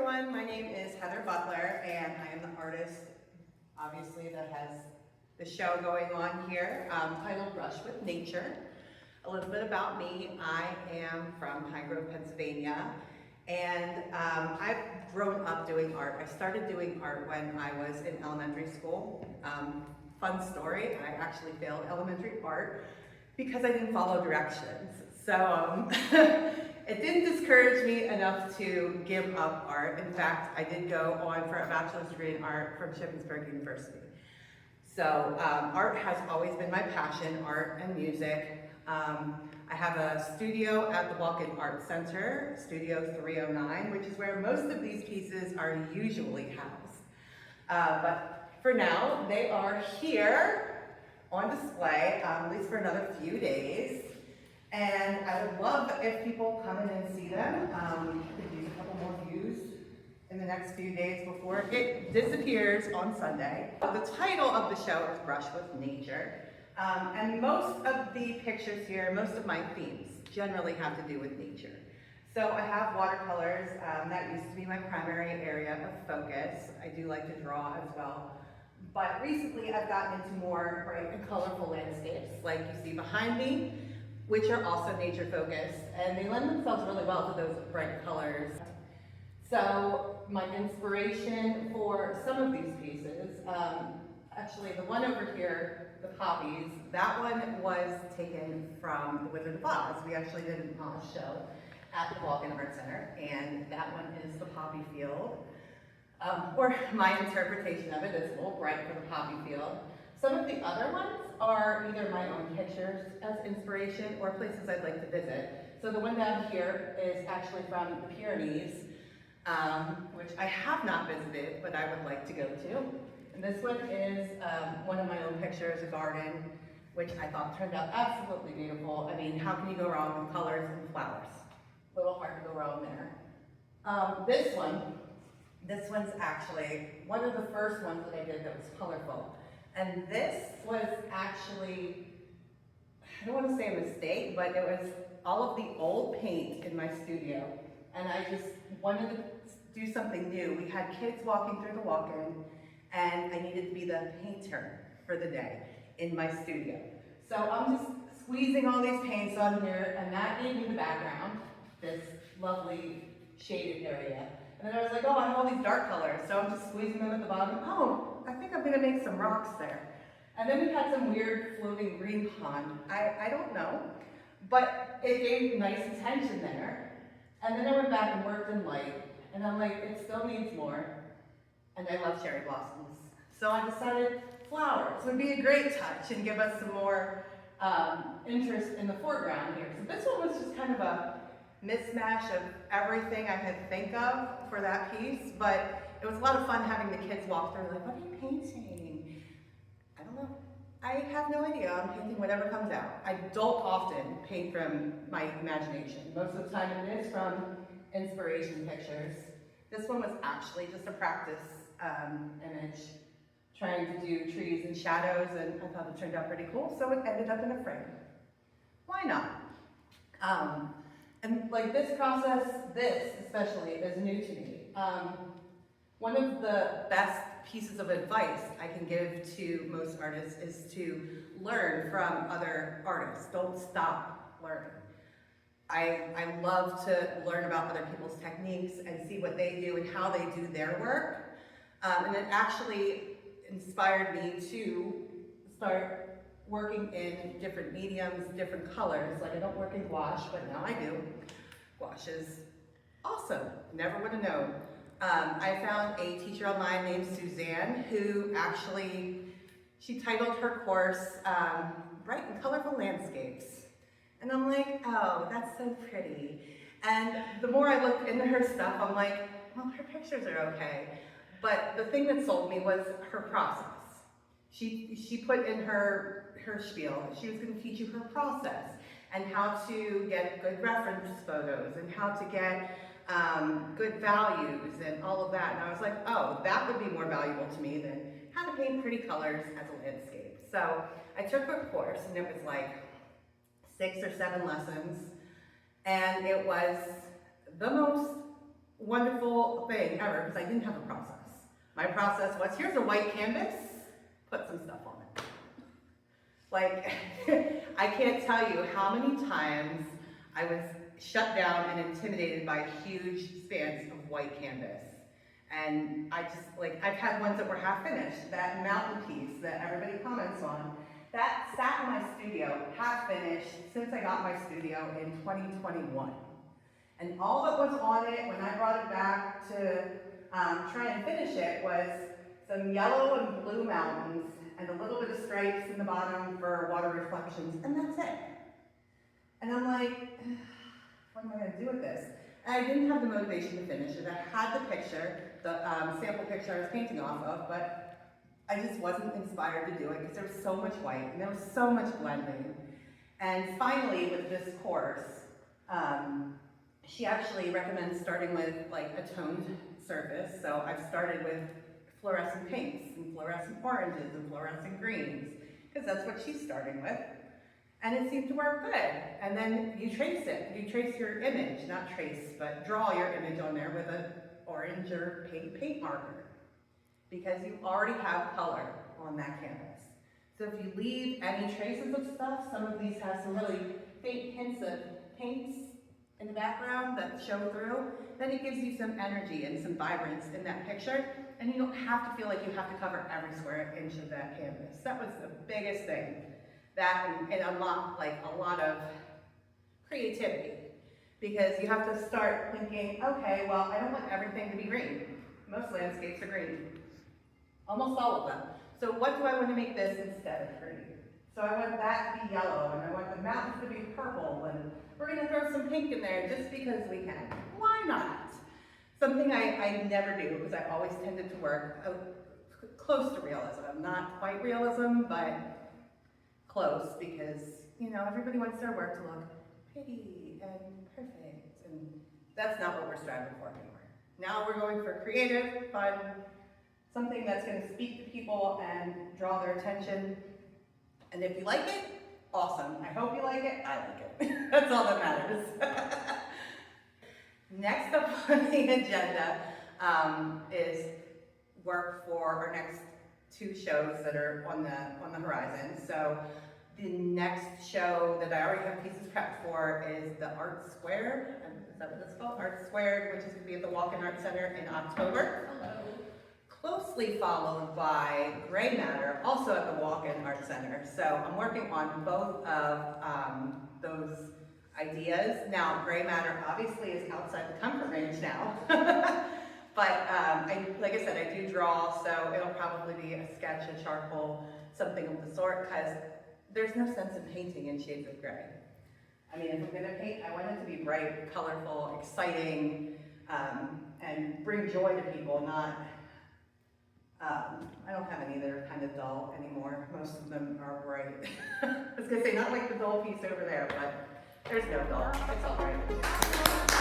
everyone, my name is Heather Butler and I am the artist, obviously, that has the show going on here, titled Brush with Nature. A little bit about me, I am from Pine Grove, Pennsylvania, and I've grown up doing art. I started doing art when I was in elementary school. Fun story, I actually failed elementary art because I didn't follow directions. So it didn't discourage me enough to give up art. In fact, I did go on for a bachelor's degree in art from Schuylkill University. So art has always been my passion, art and music. I have a studio at the Walk-In Art Center, Studio 309, which is where most of these pieces are usually housed. But for now, they are here on display, at least for another few days. And I would love if people come in and see them. We could use a couple more views in the next few days before it disappears on Sunday. The title of the show is Brush with Nature. And most of the pictures here, most of my themes generally have to do with nature. So I have watercolors, that used to be my primary area of focus. I do like to draw as well. But recently I've gotten into more bright and colorful landscapes like you see behind me, which are also nature focused, and they lend themselves really well to those bright colors. So my inspiration for some of these pieces, actually the one over here, the poppies, that one was taken from The Wizard of Oz. We actually did an Oz show at the Walk-In Art Center, and that one is the poppy field. Or my interpretation of it is a little bright for the poppy field. Some of the other ones are either my own pictures as inspiration or places I'd like to visit. So the one down here is actually from the Pyrenees, which I have not visited, but I would like to go to. And this one is one of my own pictures, a garden, which I thought turned out absolutely beautiful. I mean, how can you go wrong with colors and flowers? A little hard to go wrong there. This one's actually one of the first ones that I did that was colorful. And this was actually, I don't want to say a mistake, but it was all of the old paint in my studio. And I just wanted to do something new. We had kids walking through the walk-in, and I needed to be the painter for the day in my studio. So I'm just squeezing all these paints on here, and that gave me the background, this lovely shaded area. And then I was like, oh, I have all these dark colors, so I'm just squeezing them at the bottom. Oh, I think I'm gonna make some rocks there. And then we had some weird floating green pond. I don't know, but it gave nice attention there. And then I went back and worked in light, and I'm like, it still needs more. And I love cherry blossoms. So I decided flowers would be a great touch and give us some more interest in the foreground here. So this one was just kind of a mismatch of everything I could think of for that piece, but it was a lot of fun having the kids walk through like, what are you painting? I don't know. I have no idea. I'm painting whatever comes out. I don't often paint from my imagination. Most of the time it is from inspiration pictures. This one was actually just a practice image, trying to do trees and shadows, and I thought it turned out pretty cool, so it ended up in a frame. Why not? And like this process, this especially, is new to me. One of the best pieces of advice I can give to most artists is to learn from other artists. Don't stop learning. I love to learn about other people's techniques and see what they do and how they do their work. And it actually inspired me to start working in different mediums, different colors. Like I don't work in gouache, but now I do. Gouache is awesome, never would have known. I found a teacher online named Suzanne who actually, she titled her course, Bright and Colorful Landscapes. And I'm like, oh, that's so pretty. And the more I looked into her stuff, I'm like, well, her pictures are okay. But the thing that sold me was her process. She put in her spiel, she was going to teach you her process and how to get good reference photos and how to get good values and all of that. And I was like, oh, that would be more valuable to me than how to paint pretty colors as a landscape. So I took her course, and it was like 6 or 7 lessons, and it was the most wonderful thing ever because I didn't have a process. My process was, here's a white canvas, put some stuff on it. Like, I can't tell you how many times I was shut down and intimidated by huge spans of white canvas. And I just, like, I've had ones that were half finished. That mountain piece that everybody comments on, that sat in my studio, half finished, since I got my studio in 2021. And all that was on it when I brought it back to try and finish it was some yellow and blue mountains and a little bit of stripes in the bottom for water reflections, and that's it. And I'm like, what am I going to do with this? And I didn't have the motivation to finish it. I had the picture, the sample picture I was painting off of, but I just wasn't inspired to do it because there was so much white and there was so much blending. And finally, with this course, she actually recommends starting with like a toned surface. So I've started with fluorescent pinks and fluorescent oranges and fluorescent greens because that's what she's starting with. And it seemed to work good. And then you trace it. You trace your image, not trace, but draw your image on there with an orange or pink paint marker because you already have color on that canvas. So if you leave any traces of stuff, some of these have some really faint hints of pinks in the background that show through, then it gives you some energy and some vibrance in that picture, and you don't have to feel like you have to cover every square inch of that canvas. That was the biggest thing. That and unlocked like a lot of creativity, because you have to start thinking, okay, well, I don't want everything to be green. Most landscapes are green, almost all of them. So what do I want to make this instead of green? So I want that to be yellow, and I want the mountains to be purple, and we're going to throw some pink in there just because we can. Why not? Something I never do, because I always tended to work close to realism. Not quite realism, but close, because, you know, everybody wants their work to look pretty and perfect, and that's not what we're striving for anymore. Now we're going for creative, fun, something that's going to speak to people and draw their attention. And if you like it, awesome. I hope you like it. I like it. That's all that matters. Next up on the agenda is work for our next two shows that are on the horizon. So the next show that I already have pieces prepped for is the Art Square. Is that what it's called? Art Squared, which is going to be at the Walk-In Art Center in October. Hello. Closely followed by Gray Matter, also at the Walk-In Art Center. So I'm working on both of those ideas. Now, Gray Matter obviously is outside the comfort range now. But like I said, I do draw, so it'll probably be a sketch, a charcoal, something of the sort, because there's no sense in painting in shades of gray. I mean, if I'm gonna paint, I want it to be bright, colorful, exciting, and bring joy to people, not, I don't have any that are kind of dull anymore. Most of them are bright. I was gonna say, not like the dull piece over there, but there's no dull, it's all right.